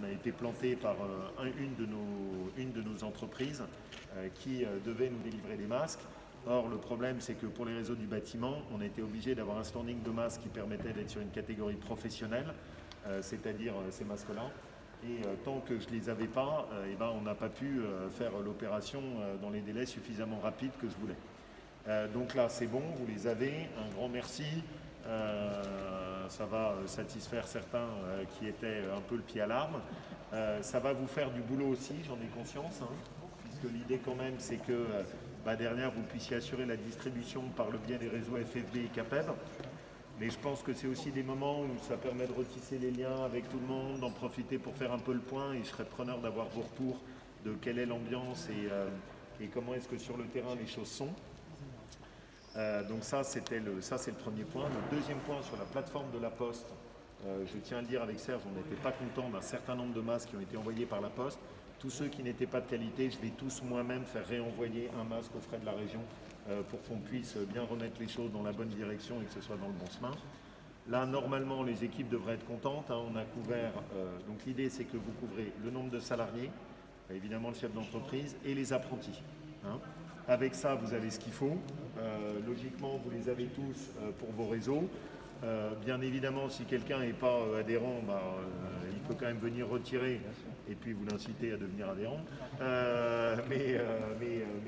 on a été planté par une de nos entreprises qui devait nous délivrer des masques. Or, le problème, c'est que pour les réseaux du bâtiment, on a été obligé d'avoir un standing de masques qui permettait d'être sur une catégorie professionnelle, c'est-à-dire ces masques-là. Et tant que je ne les avais pas, on n'a pas pu faire l'opération dans les délais suffisamment rapides que je voulais. Donc là, c'est bon, vous les avez. Un grand merci. Ça va satisfaire certains qui étaient un peu le pied à l'arme. Ça va vous faire du boulot aussi, j'en ai conscience, puisque l'idée quand même, c'est que derrière, vous puissiez assurer la distribution par le biais des réseaux FFB et CAPEB. Mais je pense que c'est aussi des moments où ça permet de retisser les liens avec tout le monde, d'en profiter pour faire un peu le point. Et je serais preneur d'avoir vos retours de quelle est l'ambiance et comment est-ce que sur le terrain les choses sont. Donc ça, c'est le premier point. Le deuxième point, sur la plateforme de la Poste, je tiens à le dire avec Serge, on n'était pas content d'un certain nombre de masques qui ont été envoyés par la Poste. Tous ceux qui n'étaient pas de qualité, je vais tous moi-même faire réenvoyer un masque aux frais de la région pour qu'on puisse bien remettre les choses dans la bonne direction et que ce soit dans le bon chemin. Là, normalement, les équipes devraient être contentes. On a couvert, donc l'idée, c'est que vous couvrez le nombre de salariés, évidemment le chef d'entreprise, et les apprentis. Avec ça, vous avez ce qu'il faut. Logiquement, vous les avez tous pour vos réseaux. Bien évidemment, si quelqu'un n'est pas adhérent, il peut quand même venir retirer et puis vous l'incitez à devenir adhérent. Mais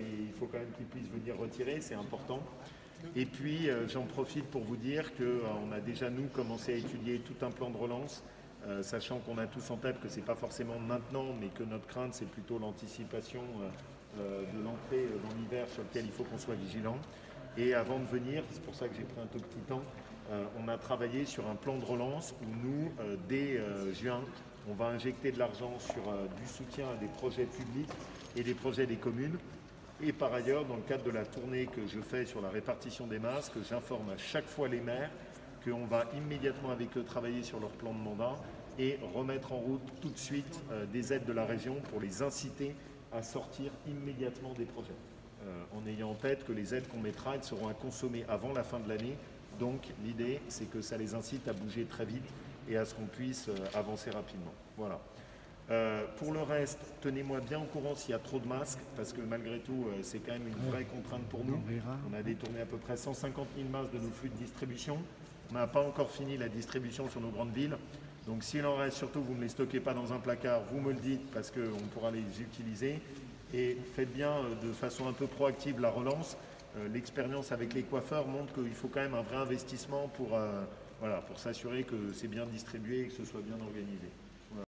il faut quand même qu'il puisse venir retirer, c'est important. Et puis, j'en profite pour vous dire qu'on a déjà, nous, commencé à étudier tout un plan de relance, sachant qu'on a tous en tête que ce n'est pas forcément maintenant, mais que notre crainte, c'est plutôt l'anticipation de l'entrée dans l'hiver sur lequel il faut qu'on soit vigilant. Et avant de venir, c'est pour ça que j'ai pris un tout petit temps, on a travaillé sur un plan de relance où nous, dès juin, on va injecter de l'argent sur du soutien à des projets publics et des projets des communes. Et par ailleurs, dans le cadre de la tournée que je fais sur la répartition des masques, j'informe à chaque fois les maires qu'on va immédiatement avec eux travailler sur leur plan de mandat et remettre en route tout de suite des aides de la région pour les inciter à sortir immédiatement des projets. En ayant en tête que les aides qu'on mettra, elles seront à consommer avant la fin de l'année. Donc l'idée, c'est que ça les incite à bouger très vite et à ce qu'on puisse avancer rapidement. Voilà. Pour le reste, tenez-moi bien au courant s'il y a trop de masques, parce que malgré tout, c'est quand même une vraie contrainte pour nous. On a détourné à peu près 150 000 masques de nos flux de distribution. On n'a pas encore fini la distribution sur nos grandes villes. Donc s'il en reste, surtout, vous ne les stockez pas dans un placard, vous me le dites, parce qu'on pourra les utiliser. Et faites bien de façon un peu proactive la relance. L'expérience avec les coiffeurs montre qu'il faut quand même un vrai investissement pour s'assurer que c'est bien distribué et que ce soit bien organisé.